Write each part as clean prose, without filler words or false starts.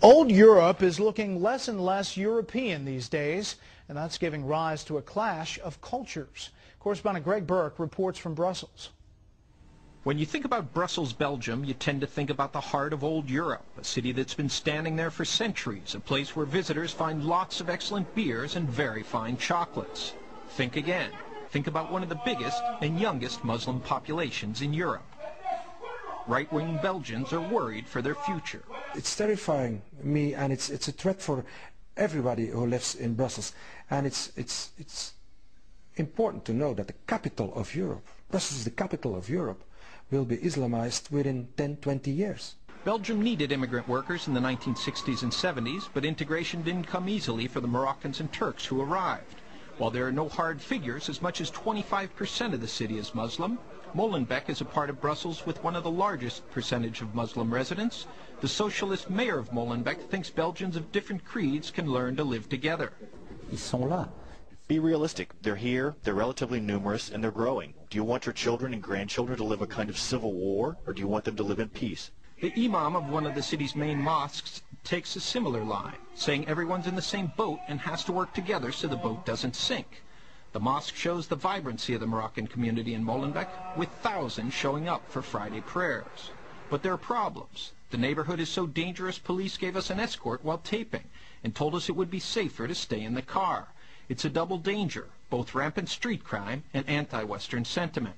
Old Europe is looking less and less European these days, and that's giving rise to a clash of cultures. Correspondent Greg Burke reports from Brussels. When you think about Brussels, Belgium, you tend to think about the heart of old Europe, a city that's been standing there for centuries, a place where visitors find lots of excellent beers and very fine chocolates. Think again. Think about one of the biggest and youngest Muslim populations in Europe. Right-wing Belgians are worried for their future. It's terrifying me, and it's a threat for everybody who lives in Brussels. And it's important to know that the capital of Europe, Brussels is the capital of Europe, will be Islamized within 10-20 years. Belgium needed immigrant workers in the 1960s and 70s, but integration didn't come easily for the Moroccans and Turks who arrived. While there are no hard figures, as much as 25% of the city is Muslim. Molenbeek is a part of Brussels with one of the largest percentage of Muslim residents. The socialist mayor of Molenbeek thinks Belgians of different creeds can learn to live together. Ils sont là. Be realistic. They're here, they're relatively numerous, and they're growing. Do you want your children and grandchildren to live a kind of civil war, or do you want them to live in peace? The imam of one of the city's main mosques takes a similar line, saying everyone's in the same boat and has to work together so the boat doesn't sink. The mosque shows the vibrancy of the Moroccan community in Molenbeek, with thousands showing up for Friday prayers. But there are problems. The neighborhood is so dangerous, police gave us an escort while taping and told us it would be safer to stay in the car. It's a double danger, both rampant street crime and anti-Western sentiment.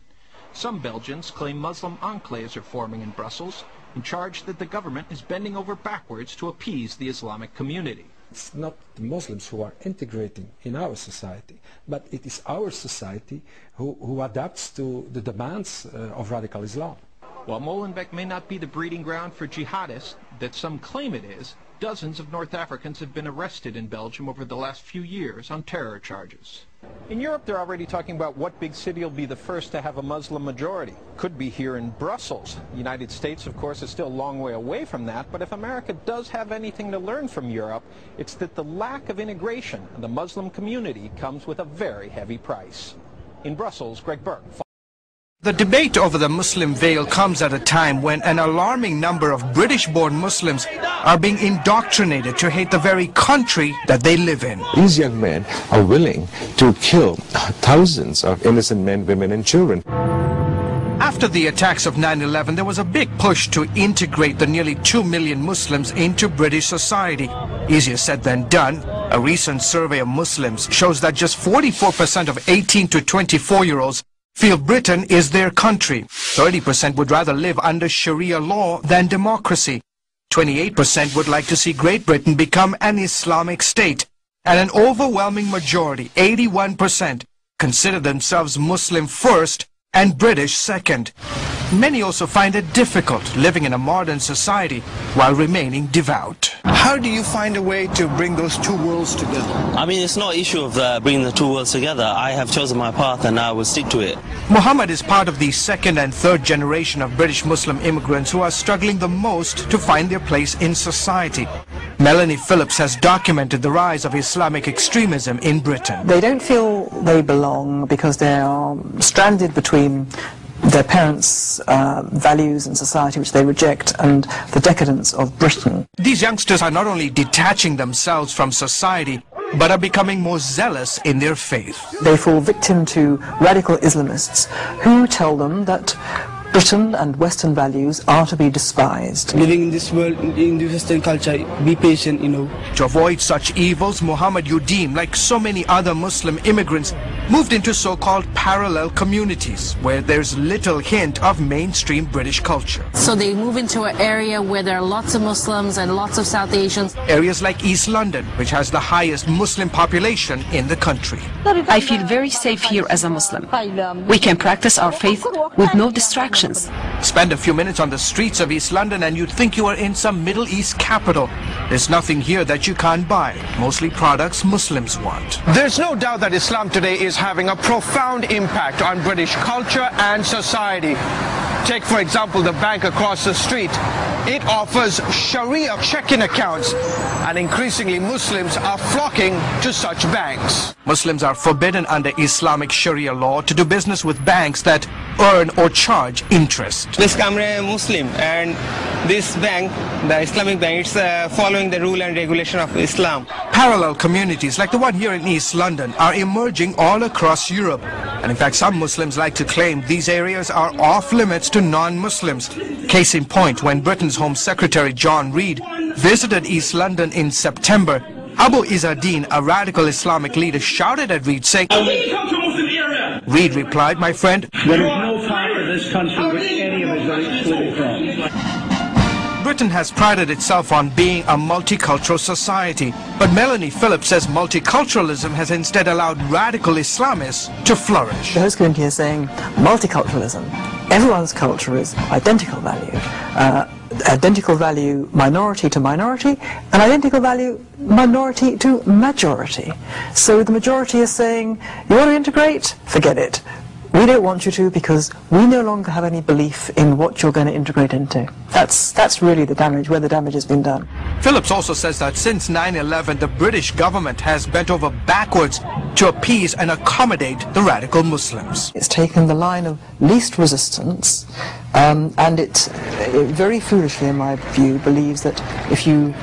Some Belgians claim Muslim enclaves are forming in Brussels and charge that the government is bending over backwards to appease the Islamic community. It's not the Muslims who are integrating in our society, but it is our society who adapts to the demands of radical Islam. While Molenbeek may not be the breeding ground for jihadists that some claim it is, dozens of North Africans have been arrested in Belgium over the last few years on terror charges. In Europe, they're already talking about what big city will be the first to have a Muslim majority. Could be here in Brussels. The United States, of course, is still a long way away from that, but if America does have anything to learn from Europe, it's that the lack of integration of the Muslim community comes with a very heavy price. In Brussels, Greg Burke. The debate over the Muslim veil comes at a time when an alarming number of British-born Muslims are being indoctrinated to hate the very country that they live in. These young men are willing to kill thousands of innocent men, women and children. After the attacks of 9/11, there was a big push to integrate the nearly 2 million Muslims into British society. Easier said than done. A recent survey of Muslims shows that just 44% of 18 to 24-year-olds feel Britain is their country. 30% would rather live under Sharia law than democracy. 28% would like to see Great Britain become an Islamic state. And an overwhelming majority, 81%, consider themselves Muslim first and British second. Many also find it difficult living in a modern society while remaining devout. How do you find a way to bring those two worlds together? I mean, it's not an issue of bringing the two worlds together. I have chosen my path and I will stick to it. Muhammad is part of the second and third generation of British Muslim immigrants who are struggling the most to find their place in society. Melanie Phillips has documented the rise of Islamic extremism in Britain. They don't feel they belong because they are stranded between their parents' values and society, which they reject, and the decadence of Britain. These youngsters are not only detaching themselves from society, but are becoming more zealous in their faith. They fall victim to radical Islamists who tell them that Britain and Western values are to be despised. Living in this world, in the Western culture, be patient, you know. To avoid such evils, Muhammad Yudim, like so many other Muslim immigrants, moved into so-called parallel communities where there's little hint of mainstream British culture. So they move into an area where there are lots of Muslims and lots of South Asians. Areas like East London, which has the highest Muslim population in the country. I feel very safe here as a Muslim. We can practice our faith with no distractions. Spend a few minutes on the streets of East London and you'd think you are in some Middle East capital. There's nothing here that you can't buy, mostly products Muslims want. There's no doubt that Islam today is having a profound impact on British culture and society. Take, for example, the bank across the street. It offers Sharia checking accounts, and increasingly Muslims are flocking to such banks. Muslims are forbidden under Islamic Sharia law to do business with banks that earn or charge interest. This camera Muslim, and this bank, the Islamic bank, it's following the rule and regulation of Islam. Parallel communities like the one here in East London are emerging all across Europe. And in fact, some Muslims like to claim these areas are off limits to non-Muslims. Case in point, when Britain's Home Secretary John Reid visited East London in September, Abu Izzadeen, a radical Islamic leader, shouted at Reid saying, Reid replied, my friend, there is no part of this country which any of us are excluded from. Britain has prided itself on being a multicultural society, but Melanie Phillips says multiculturalism has instead allowed radical Islamists to flourish. The host community is saying multiculturalism, everyone's culture is identical value. Identical value minority to minority, and identical value minority to majority. So the majority is saying, you want to integrate? Forget it. We don't want you to because we no longer have any belief in what you're going to integrate into. That's really the damage, where the damage has been done. Phillips also says that since 9/11, the British government has bent over backwards to appease and accommodate the radical Muslims. It's taken the line of least resistance, and it very foolishly, in my view, believes that if you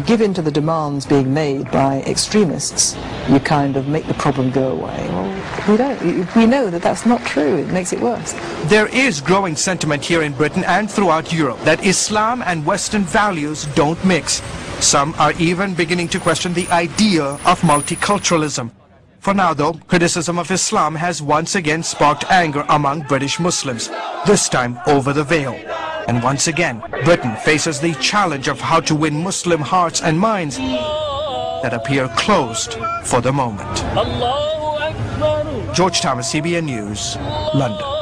give in to the demands being made by extremists, you kind of make the problem go away. Well, we don't. We know that that's not true. It makes it worse. There is growing sentiment here in Britain and throughout Europe that Islam and Western values don't mix. Some are even beginning to question the idea of multiculturalism. For now, though, criticism of Islam has once again sparked anger among British Muslims, this time over the veil. And once again, Britain faces the challenge of how to win Muslim hearts and minds that appear closed for the moment. George Thomas, CBN News, London.